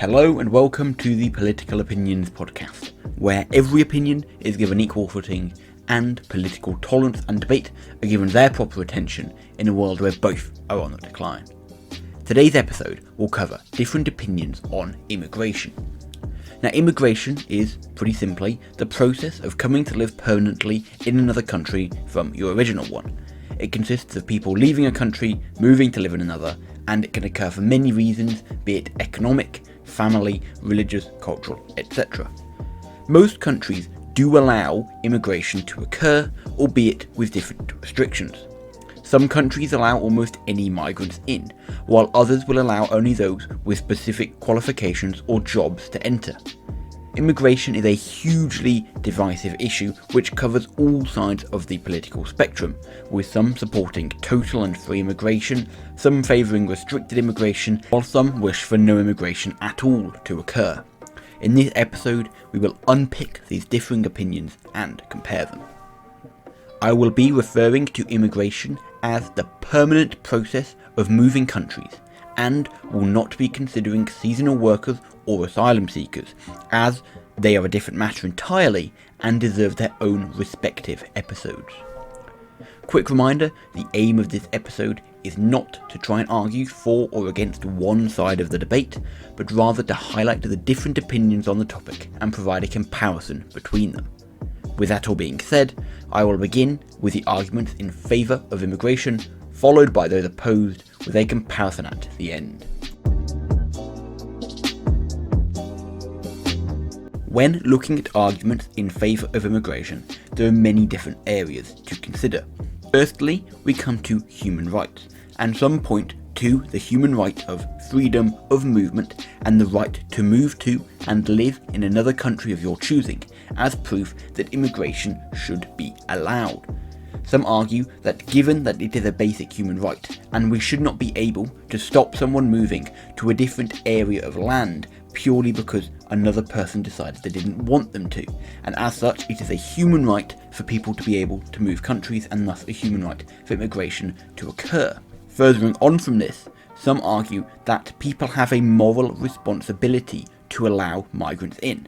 Hello and welcome to the Political Opinions podcast, where every opinion is given equal footing and political tolerance and debate are given their proper attention in a world where both are on the decline. Today's episode will cover different opinions on immigration. Now, immigration is, pretty simply, the process of coming to live permanently in another country from your original one. It consists of people leaving a country, moving to live in another, and it can occur for many reasons, be it economic, family, religious, cultural, etc. Most countries do allow immigration to occur, albeit with different restrictions. Some countries allow almost any migrants in, while others will allow only those with specific qualifications or jobs to enter. Immigration is a hugely divisive issue which covers all sides of the political spectrum, with some supporting total and free immigration, some favouring restricted immigration, while some wish for no immigration at all to occur. In this episode, we will unpick these differing opinions and compare them. I will be referring to immigration as the permanent process of moving countries, and will not be considering seasonal workers or asylum seekers, as they are a different matter entirely and deserve their own respective episodes. Quick reminder, the aim of this episode is not to try and argue for or against one side of the debate, but rather to highlight the different opinions on the topic and provide a comparison between them. With that all being said, I will begin with the arguments in favour of immigration, followed by those opposed, with a comparison at the end. When looking at arguments in favour of immigration, there are many different areas to consider. Firstly, we come to human rights, and some point to the human right of freedom of movement and the right to move to and live in another country of your choosing, as proof that immigration should be allowed. Some argue that given that it is a basic human right, and we should not be able to stop someone moving to a different area of land purely because another person decided they didn't want them to, and as such it is a human right for people to be able to move countries and thus a human right for immigration to occur. Furthering on from this, some argue that people have a moral responsibility to allow migrants in.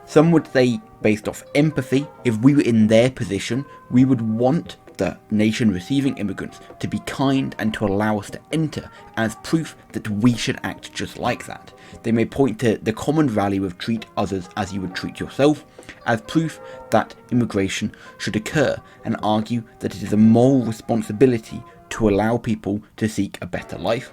Some would say, based off empathy, if we were in their position, we would want the nation receiving immigrants to be kind and to allow us to enter, as proof that we should act just like that. They may point to the common value of treat others as you would treat yourself, as proof that immigration should occur, and argue that it is a moral responsibility to allow people to seek a better life.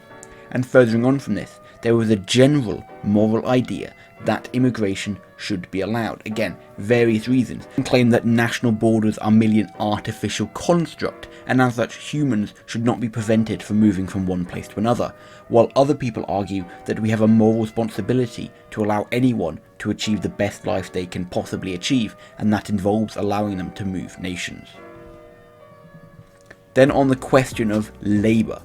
And furthering on from this, there was a general moral idea that immigration should be allowed. Again, various reasons, and claim that national borders are merely an artificial construct, and as such humans should not be prevented from moving from one place to another, while other people argue that we have a moral responsibility to allow anyone to achieve the best life they can possibly achieve, and that involves allowing them to move nations. Then on the question of labour,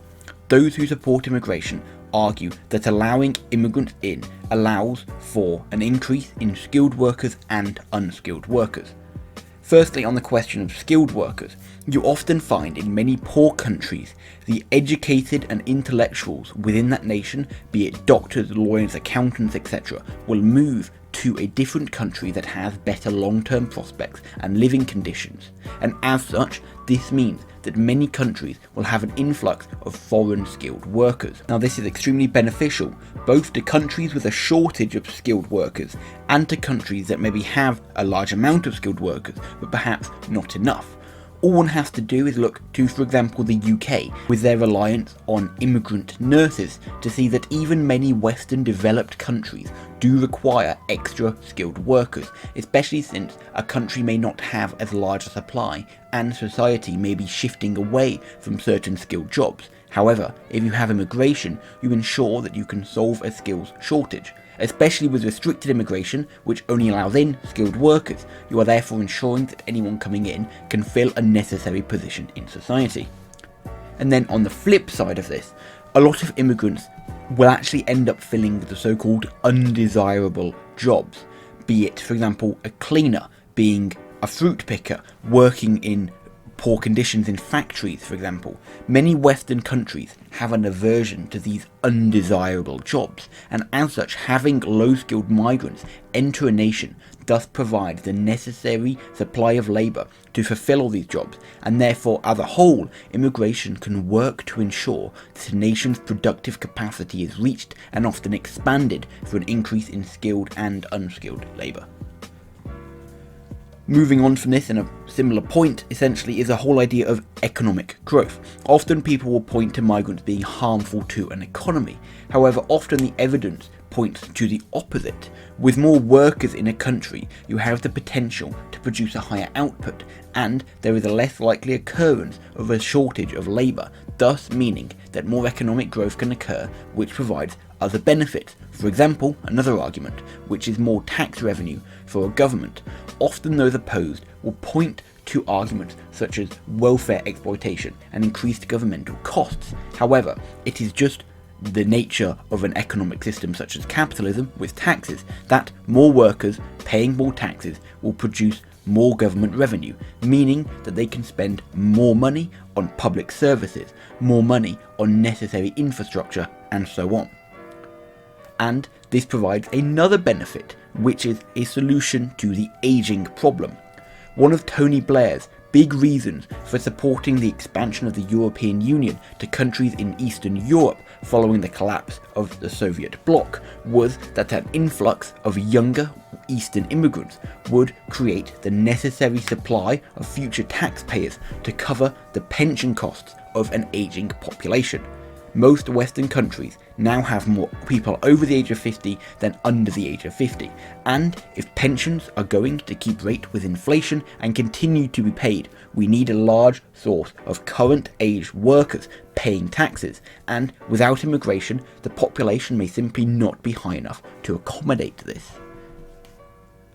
those who support immigration argue that allowing immigrants in allows for an increase in skilled workers and unskilled workers. Firstly, on the question of skilled workers, you often find in many poor countries the educated and intellectuals within that nation, be it doctors, lawyers, accountants, etc., will move to a different country that has better long-term prospects and living conditions, and as such this means that many countries will have an influx of foreign skilled workers. Now, this is extremely beneficial both to countries with a shortage of skilled workers and to countries that maybe have a large amount of skilled workers but perhaps not enough. All one has to do is look to, for example, the UK with their reliance on immigrant nurses to see that even many Western developed countries do require extra skilled workers, especially since a country may not have as large a supply and society may be shifting away from certain skilled jobs. However, if you have immigration, you ensure that you can solve a skills shortage. Especially with restricted immigration, which only allows in skilled workers, you are therefore ensuring that anyone coming in can fill a necessary position in society. And then on the flip side of this, a lot of immigrants will actually end up filling the so-called undesirable jobs, be it, for example, a cleaner, being a fruit picker, working in poor conditions in factories, for example. Many Western countries have an aversion to these undesirable jobs, and as such, having low-skilled migrants enter a nation thus provides the necessary supply of labour to fulfil all these jobs, and therefore, as a whole, immigration can work to ensure that a nation's productive capacity is reached and often expanded through an increase in skilled and unskilled labour. Moving on from this, and a similar point essentially, is the whole idea of economic growth. Often people will point to migrants being harmful to an economy. However, often the evidence points to the opposite. With more workers in a country, you have the potential to produce a higher output, and there is a less likely occurrence of a shortage of labour, thus meaning that more economic growth can occur, which provides other benefits. For example, another argument, which is more tax revenue for a government. Often those opposed will point to arguments such as welfare exploitation and increased governmental costs. However, it is just the nature of an economic system such as capitalism with taxes that more workers paying more taxes will produce more government revenue, meaning that they can spend more money on public services, more money on necessary infrastructure, and so on. And this provides another benefit, which is a solution to the ageing problem. One of Tony Blair's big reasons for supporting the expansion of the European Union to countries in Eastern Europe following the collapse of the Soviet bloc was that an influx of younger Eastern immigrants would create the necessary supply of future taxpayers to cover the pension costs of an aging population. Most Western countries now have more people over the age of 50 than under the age of 50, and if pensions are going to keep rate with inflation and continue to be paid, we need a large source of current age workers paying taxes, and without immigration, the population may simply not be high enough to accommodate this.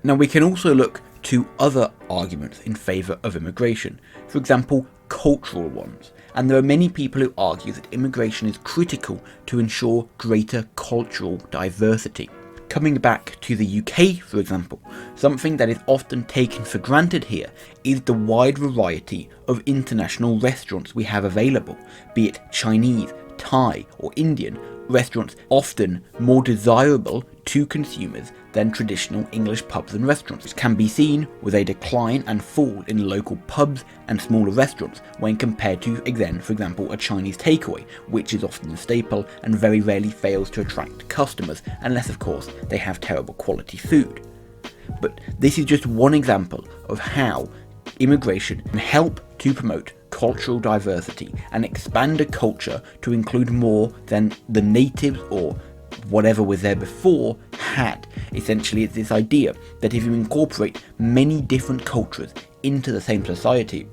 Now we can also look to other arguments in favour of immigration, for example, cultural ones. And there are many people who argue that immigration is critical to ensure greater cultural diversity. Coming back to the UK, for example, something that is often taken for granted here is the wide variety of international restaurants we have available, be it Chinese, Thai or Indian, restaurants often more desirable to consumers than traditional English pubs and restaurants, which can be seen with a decline and fall in local pubs and smaller restaurants when compared to, again, for example, a Chinese takeaway, which is often a staple and very rarely fails to attract customers, unless of course they have terrible quality food. But this is just one example of how immigration can help to promote cultural diversity and expand a culture to include more than the natives or whatever was there before had. Essentially, it's this idea that if you incorporate many different cultures into the same society,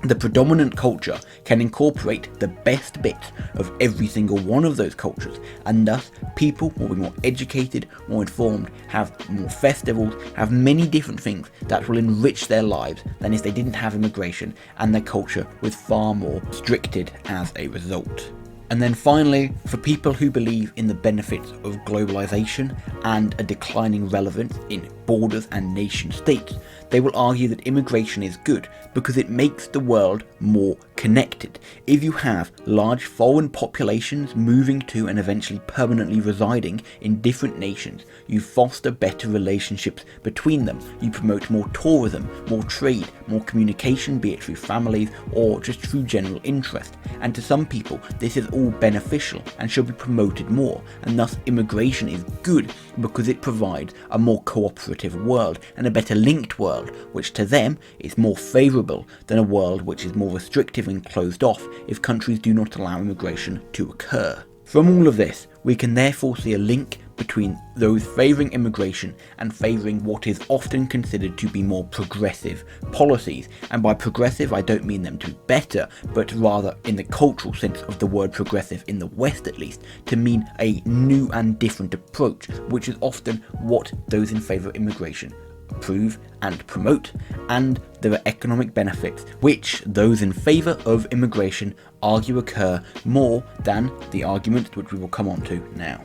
the predominant culture can incorporate the best bits of every single one of those cultures, and thus people will be more educated, more informed, have more festivals, have many different things that will enrich their lives than if they didn't have immigration and their culture was far more restricted as a result. And then finally, for people who believe in the benefits of globalization and a declining relevance in borders and nation states, they will argue that immigration is good because it makes the world more connected. If you have large foreign populations moving to and eventually permanently residing in different nations, you foster better relationships between them. You promote more tourism, more trade, more communication, be it through families or just through general interest. And to some people, this is all beneficial and should be promoted more, and thus immigration is good because it provides a more cooperative world and a better linked world, which to them is more favourable than a world which is more restrictive and closed off if countries do not allow immigration to occur. From all of this, we can therefore see a link between those favouring immigration and favouring what is often considered to be more progressive policies. And by progressive, I don't mean them to be better, but rather in the cultural sense of the word progressive, in the West at least, to mean a new and different approach, which is often what those in favour of immigration approve and promote. And there are economic benefits which those in favour of immigration argue occur more than the arguments which we will come on to now.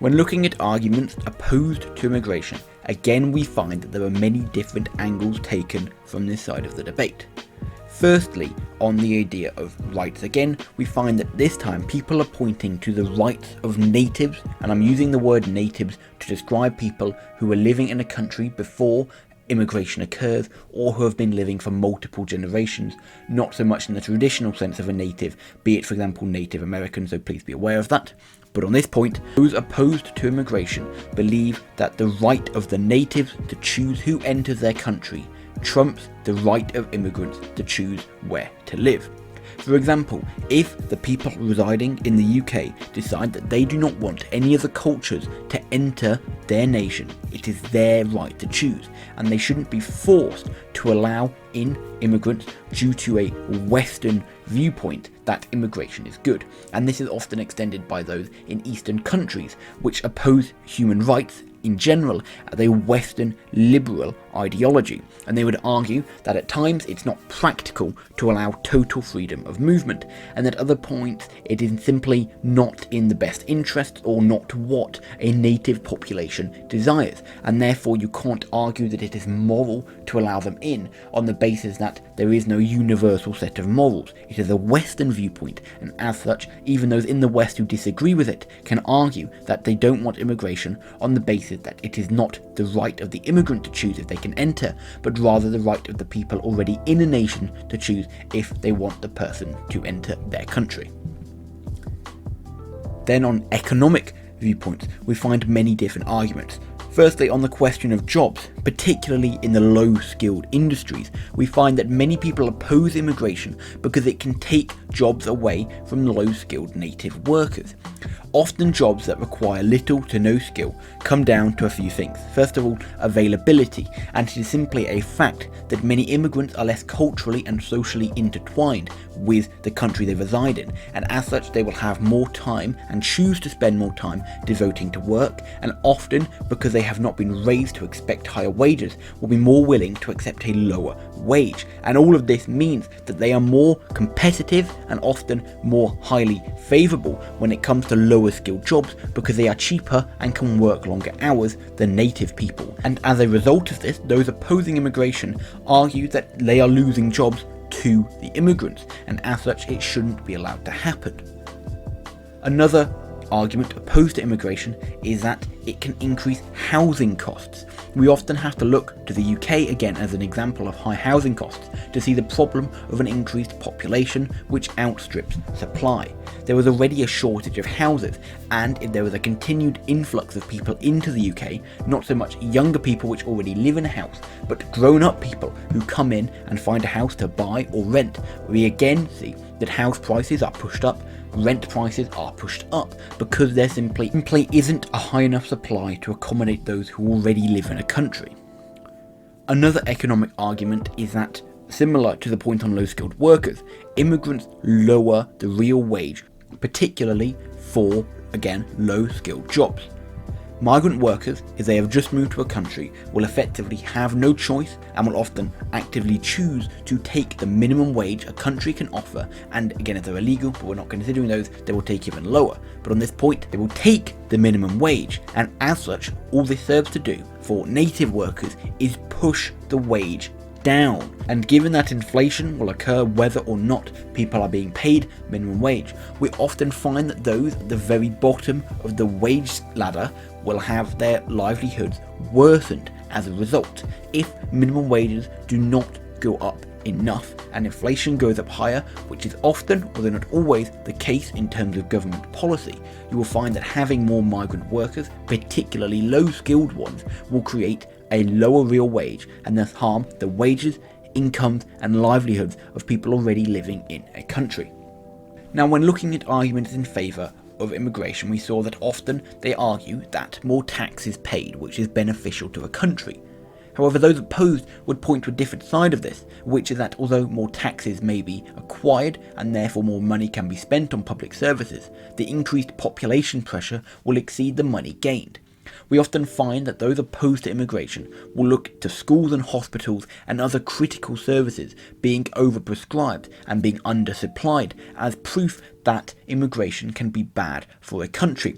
When looking at arguments opposed to immigration, again we find that there are many different angles taken from this side of the debate. Firstly, on the idea of rights again, we find that this time people are pointing to the rights of natives, and I'm using the word natives to describe people who were living in a country before immigration occurs, or who have been living for multiple generations, not so much in the traditional sense of a native, be it for example Native American, so please be aware of that. But on this point, those opposed to immigration believe that the right of the natives to choose who enters their country trumps the right of immigrants to choose where to live. For example, if the people residing in the UK decide that they do not want any of the cultures to enter their nation, it is their right to choose, and they shouldn't be forced to allow in immigrants due to a Western viewpoint that immigration is good. And this is often extended by those in Eastern countries which oppose human rights in general as a Western liberal ideology, and they would argue that at times it's not practical to allow total freedom of movement, and at other points it is simply not in the best interest or not what a native population desires, and therefore you can't argue that it is moral to allow them in on the basis that there is no universal set of morals. It is a Western viewpoint, and as such, even those in the West who disagree with it can argue that they don't want immigration on the basis that it is not the right of the immigrant to choose if they can enter, but rather the right of the people already in a nation to choose if they want the person to enter their country. Then on economic viewpoints, we find many different arguments. Firstly, on the question of jobs, particularly in the low-skilled industries, we find that many people oppose immigration because it can take jobs away from low-skilled native workers. Often jobs that require little to no skill come down to a few things. First of all, availability, and it is simply a fact that many immigrants are less culturally and socially intertwined with the country they reside in, and as such they will have more time and choose to spend more time devoting to work, and often because they have not been raised to expect higher wages, will be more willing to accept a lower wage. And all of this means that they are more competitive and often more highly favourable when it comes to lower skilled jobs, because they are cheaper and can work longer hours than native people. And as a result of this, those opposing immigration argue that they are losing jobs to the immigrants, and as such it shouldn't be allowed to happen. Another argument opposed to immigration is that it can increase housing costs. We often have to look to the UK again as an example of high housing costs to see the problem of an increased population which outstrips supply. There was already a shortage of houses, and if there was a continued influx of people into the UK, not so much younger people which already live in a house, but grown-up people who come in and find a house to buy or rent, we again see that house prices are pushed up, rent prices are pushed up, because there simply isn't a high enough supply to accommodate those who already live in a country. Another economic argument is that, similar to the point on low-skilled workers, immigrants lower the real wage, particularly for, again, low-skilled jobs. Migrant workers, if they have just moved to a country, will effectively have no choice and will often actively choose to take the minimum wage a country can offer, and again, if they're illegal, but we're not considering those, they will take even lower. But on this point, they will take the minimum wage, and as such, all this serves to do for native workers is push the wage down. And given that inflation will occur whether or not people are being paid minimum wage, we often find that those at the very bottom of the wage ladder will have their livelihoods worsened as a result if minimum wages do not go up enough and inflation goes up higher, which is often, although not always, the case in terms of government policy. You will find that having more migrant workers, particularly low-skilled ones, will create a lower real wage and thus harm the wages, incomes and livelihoods of people already living in a country. Now, when looking at arguments in favour of immigration, we saw that often they argue that more tax is paid, which is beneficial to a country. However, those opposed would point to a different side of this, which is that although more taxes may be acquired and therefore more money can be spent on public services, the increased population pressure will exceed the money gained. We often find that those opposed to immigration will look to schools and hospitals and other critical services being overprescribed and being undersupplied as proof that immigration can be bad for a country.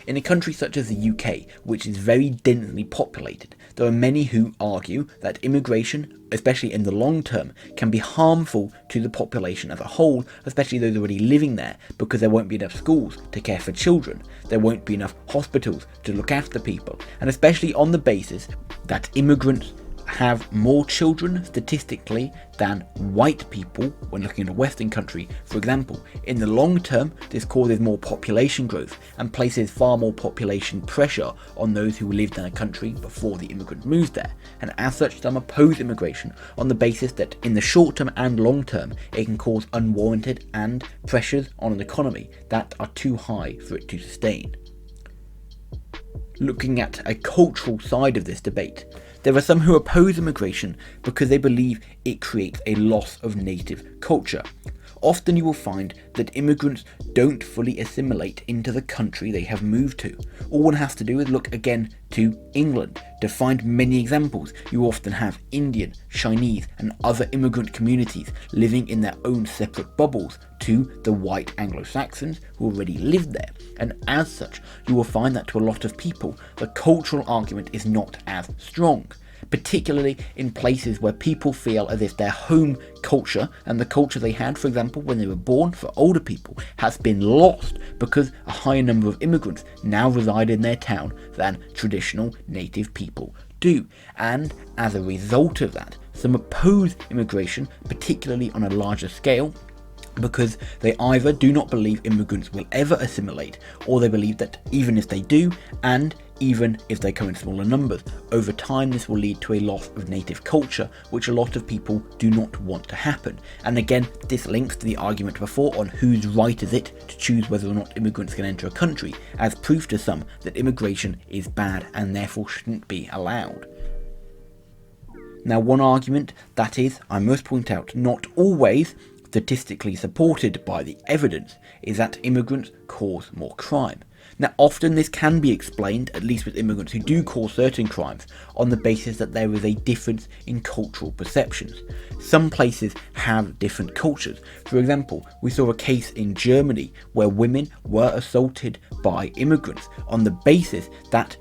In a country such as the UK, which is very densely populated, there are many who argue that immigration, especially in the long term, can be harmful to the population as a whole, especially those already living there, because there won't be enough schools to care for children, there won't be enough hospitals to look after people, and especially on the basis that immigrants have more children statistically than white people when looking at a Western country. For example, in the long term, this causes more population growth and places far more population pressure on those who lived in a country before the immigrant moved there. And as such, some oppose immigration on the basis that in the short term and long term, it can cause unwarranted and pressures on an economy that are too high for it to sustain. Looking at a cultural side of this debate, there are some who oppose immigration because they believe it creates a loss of native culture. Often you will find that immigrants don't fully assimilate into the country they have moved to. All one has to do is look again to England to find many examples. You often have Indian, Chinese and other immigrant communities living in their own separate bubbles to the white Anglo-Saxons who already lived there. And as such, you will find that to a lot of people, the cultural argument is not as strong, particularly in places where people feel as if their home culture and the culture they had, for example, when they were born, for older people, has been lost because a higher number of immigrants now reside in their town than traditional native people do. And as a result of that, some oppose immigration, particularly on a larger scale, because they either do not believe immigrants will ever assimilate, or they believe that even if they do, and even if they come in smaller numbers, over time this will lead to a loss of native culture, which a lot of people do not want to happen. And again, this links to the argument before on whose right is it to choose whether or not immigrants can enter a country, as proof to some that immigration is bad and therefore shouldn't be allowed. Now, one argument that is, I must point out, not always statistically supported by the evidence, is that immigrants cause more crime. Now, often this can be explained, at least with immigrants who do cause certain crimes, on the basis that there is a difference in cultural perceptions. Some places have different cultures. For example, we saw a case in Germany where women were assaulted by immigrants on the basis that,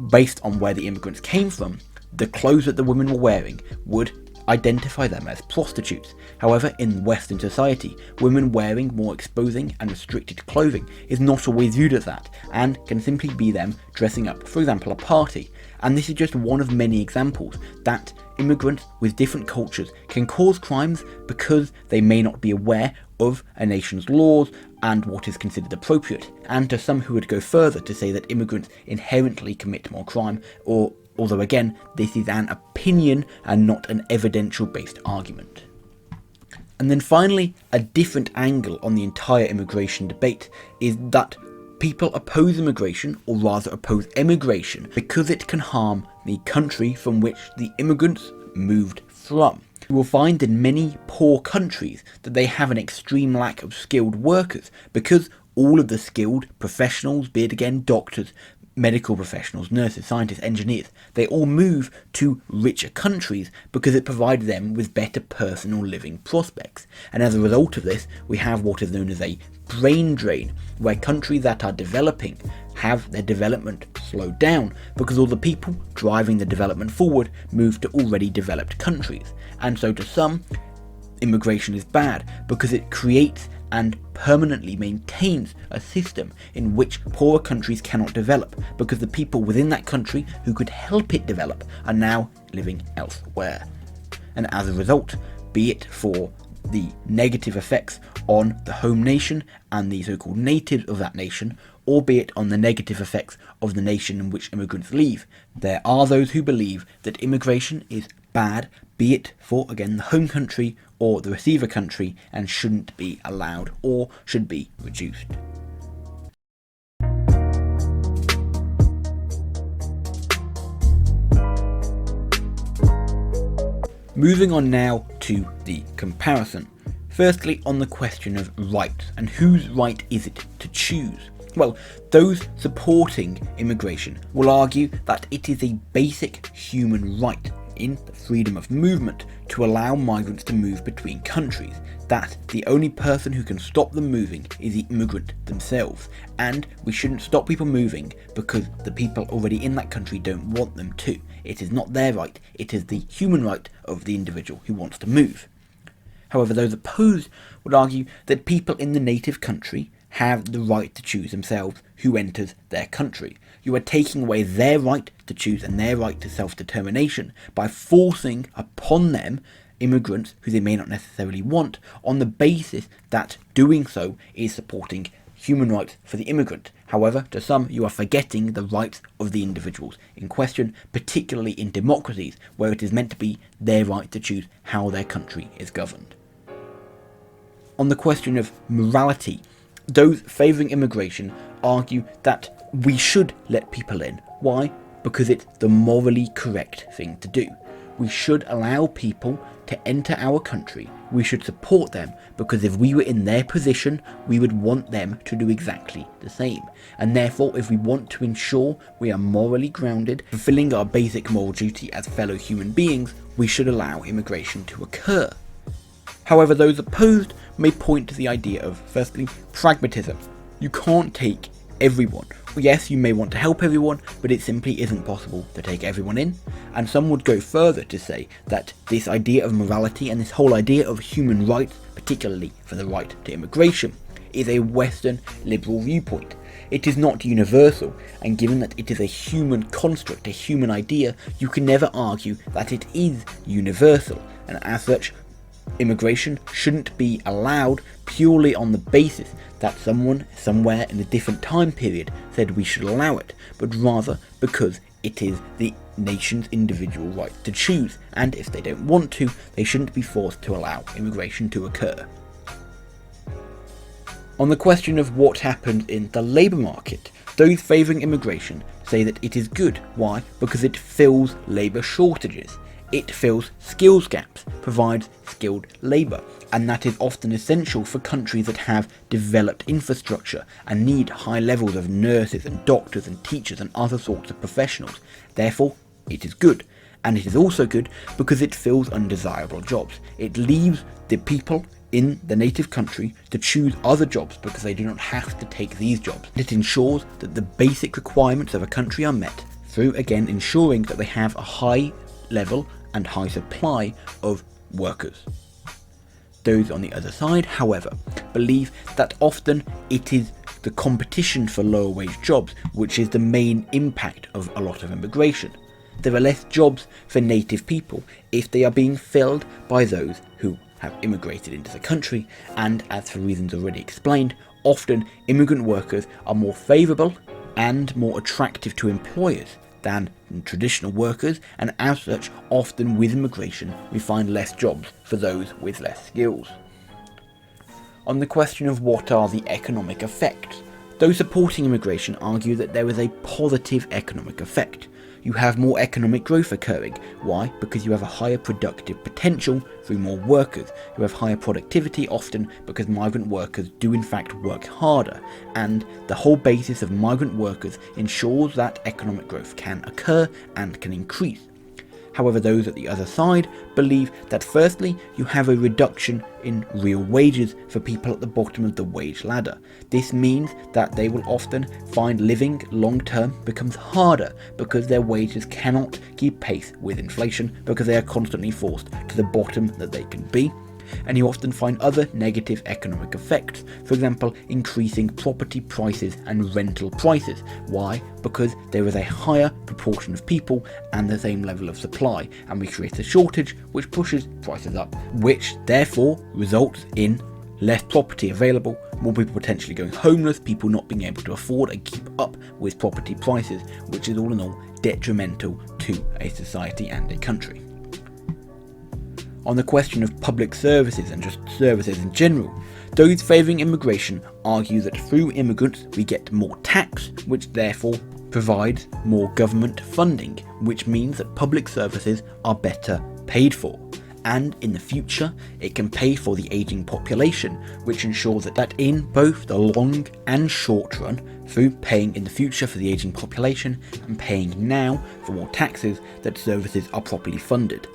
based on where the immigrants came from, the clothes that the women were wearing would identify them as prostitutes. However, in Western society, women wearing more exposing and restricted clothing is not always viewed as that, and can simply be them dressing up, for example, a party. And this is just one of many examples that immigrants with different cultures can cause crimes because they may not be aware of a nation's laws and what is considered appropriate. And to some who would go further to say that immigrants inherently commit more crime, although again, this is an opinion and not an evidential based argument. And then finally, a different angle on the entire immigration debate is that people oppose immigration, or rather oppose emigration, because it can harm the country from which the immigrants moved from. You will find in many poor countries that they have an extreme lack of skilled workers, because all of the skilled professionals, be it again doctors, medical professionals, nurses, scientists, engineers, they all move to richer countries because it provides them with better personal living prospects. And as a result of this, we have what is known as a brain drain, where countries that are developing have their development slowed down because all the people driving the development forward move to already developed countries. And so to some, immigration is bad because it creates and permanently maintains a system in which poorer countries cannot develop, because the people within that country who could help it develop are now living elsewhere. And as a result, be it for the negative effects on the home nation and the so-called natives of that nation, or be it on the negative effects of the nation in which immigrants leave, there are those who believe that immigration is bad, be it for, again, the home country or the receiver country, and shouldn't be allowed or should be reduced. Moving on now to the comparison. Firstly, on the question of rights, and whose right is it to choose? Well, those supporting immigration will argue that it is a basic human right in the freedom of movement to allow migrants to move between countries, that the only person who can stop them moving is the immigrant themselves, and we shouldn't stop people moving because the people already in that country don't want them to. It is not their right, it is the human right of the individual who wants to move. However, those opposed would argue that people in the native country have the right to choose themselves who enters their country. You are taking away their right to choose and their right to self-determination by forcing upon them immigrants who they may not necessarily want, on the basis that doing so is supporting human rights for the immigrant. However, to some, you are forgetting the rights of the individuals in question, particularly in democracies where it is meant to be their right to choose how their country is governed. On the question of morality, those favouring immigration argue that we should let people in. Why? Because it's the morally correct thing to do. We should allow people to enter our country. We should support them, because if we were in their position, we would want them to do exactly the same. And therefore, if we want to ensure we are morally grounded, fulfilling our basic moral duty as fellow human beings, we should allow immigration to occur. However, those opposed may point to the idea of, firstly, pragmatism. You can't take everyone. Yes, you may want to help everyone, but it simply isn't possible to take everyone in. And some would go further to say that this idea of morality and this whole idea of human rights, particularly for the right to immigration, is a Western liberal viewpoint. It is not universal, and given that it is a human construct, a human idea, you can never argue that it is universal, and as such, immigration shouldn't be allowed purely on the basis that someone somewhere in a different time period said we should allow it, but rather because it is the nation's individual right to choose, and if they don't want to, they shouldn't be forced to allow immigration to occur. On the question of what happens in the labour market, those favouring immigration say that it is good. Why? Because it fills labour shortages. It fills skills gaps, provides skilled labour, and that is often essential for countries that have developed infrastructure and need high levels of nurses and doctors and teachers and other sorts of professionals. Therefore, it is good. And it is also good because it fills undesirable jobs. It leaves the people in the native country to choose other jobs because they do not have to take these jobs. It ensures that the basic requirements of a country are met through, again, ensuring that they have a high level and high supply of workers. Those on the other side, however, believe that often it is the competition for lower wage jobs which is the main impact of a lot of immigration. There are less jobs for native people if they are being filled by those who have immigrated into the country, and as for reasons already explained, often immigrant workers are more favourable and more attractive to employers than traditional workers, and as such, often with immigration, we find less jobs for those with less skills. On the question of what are the economic effects, those supporting immigration argue that there is a positive economic effect. You have more economic growth occurring. Why? Because you have a higher productive potential through more workers. You have higher productivity often because migrant workers do in fact work harder, and the whole basis of migrant workers ensures that economic growth can occur and can increase. However, those at the other side believe that firstly, you have a reduction in real wages for people at the bottom of the wage ladder. This means that they will often find living long term becomes harder because their wages cannot keep pace with inflation because they are constantly forced to the bottom that they can be. And you often find other negative economic effects, for example, increasing property prices and rental prices. Why? Because there is a higher proportion of people and the same level of supply, and we create a shortage which pushes prices up, which therefore results in less property available, more people potentially going homeless, people not being able to afford and keep up with property prices, which is all in all detrimental to a society and a country. On the question of public services and just services in general, those favouring immigration argue that through immigrants we get more tax, which therefore provides more government funding, which means that public services are better paid for. and in the future it can pay for the ageing population, which ensures that in both the long and short run, through paying in the future for the ageing population and paying now for more taxes, that services are properly funded.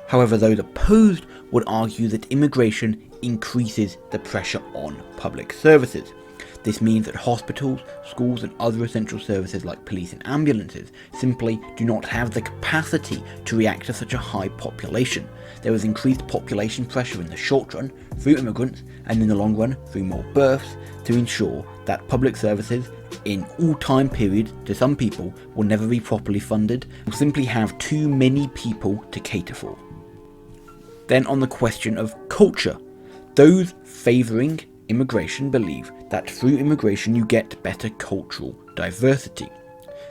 However, those opposed would argue that immigration increases the pressure on public services. This means that hospitals, schools and other essential services like police and ambulances simply do not have the capacity to react to such a high population. There is increased population pressure in the short run through immigrants and in the long run through more births to ensure that public services in all time periods to some people will never be properly funded, will simply have too many people to cater for. Then on the question of culture, those favouring immigration believe that through immigration you get better cultural diversity.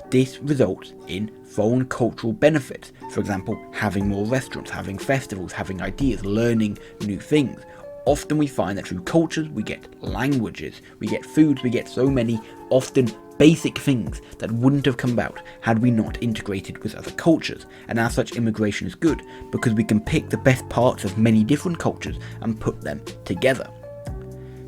This results in foreign cultural benefits, for example having more restaurants, having festivals, having ideas, learning new things. Often we find that through cultures we get languages, we get foods, we get so many often basic things that wouldn't have come about had we not integrated with other cultures, and as such immigration is good because we can pick the best parts of many different cultures and put them together.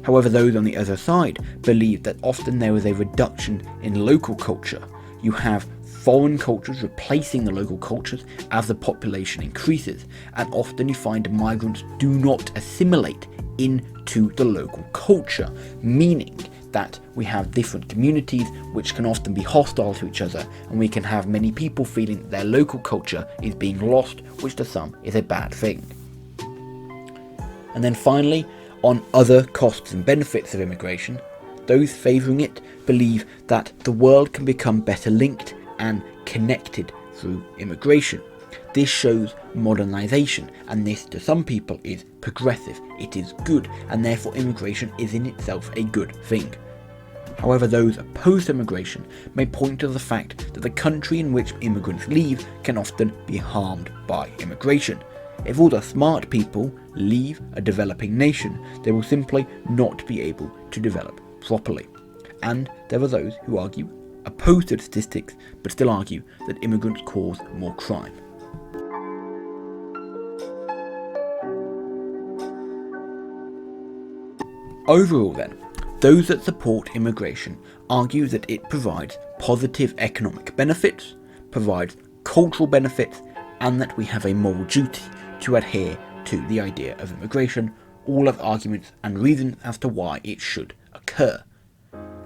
However, those on the other side believe that often there is a reduction in local culture. You have foreign cultures replacing the local cultures as the population increases, and often you find migrants do not assimilate into the local culture, meaning that we have different communities which can often be hostile to each other, and we can have many people feeling that their local culture is being lost, which to some is a bad thing. And then finally, on other costs and benefits of immigration, those favouring it believe that the world can become better linked and connected through immigration. This shows modernisation, and this to some people is progressive, it is good, and therefore immigration is in itself a good thing. However, those opposed to immigration may point to the fact that the country in which immigrants leave can often be harmed by immigration. If all the smart people leave a developing nation, they will simply not be able to develop properly. And there are those who argue opposed to the statistics, but still argue that immigrants cause more crime. Overall then, those that support immigration argue that it provides positive economic benefits, provides cultural benefits, and that we have a moral duty to adhere to the idea of immigration, all have arguments and reasons as to why it should occur.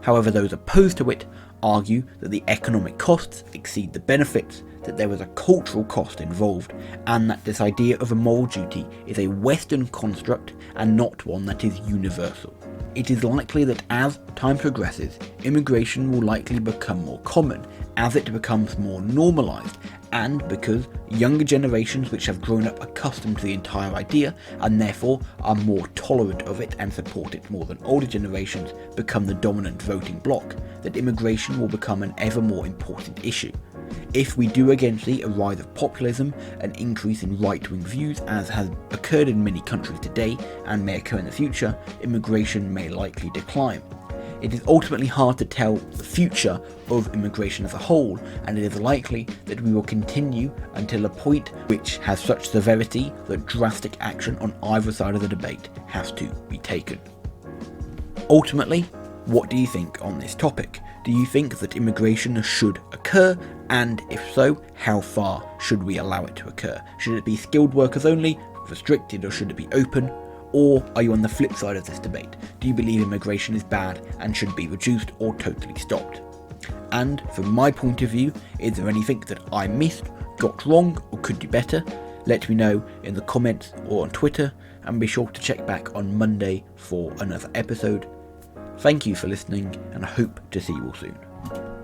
However, those opposed to it argue that the economic costs exceed the benefits, that there is a cultural cost involved, and that this idea of a moral duty is a Western construct and not one that is universal. It is likely that as time progresses, immigration will likely become more common as it becomes more normalised, and because younger generations which have grown up accustomed to the entire idea and therefore are more tolerant of it and support it more than older generations become the dominant voting bloc, that immigration will become an ever more important issue. If we do again see a rise of populism, an increase in right-wing views as has occurred in many countries today and may occur in the future, immigration may likely decline. It is ultimately hard to tell the future of immigration as a whole, and it is likely that we will continue until a point which has such severity that drastic action on either side of the debate has to be taken. Ultimately, what do you think on this topic? Do you think that immigration should occur? And if so, how far should we allow it to occur? Should it be skilled workers only, restricted, or should it be open? Or are you on the flip side of this debate? Do you believe immigration is bad and should be reduced or totally stopped? And from my point of view, is there anything that I missed, got wrong, or could do better? Let me know in the comments or on Twitter, and be sure to check back on Monday for another episode. Thank you for listening, and I hope to see you all soon.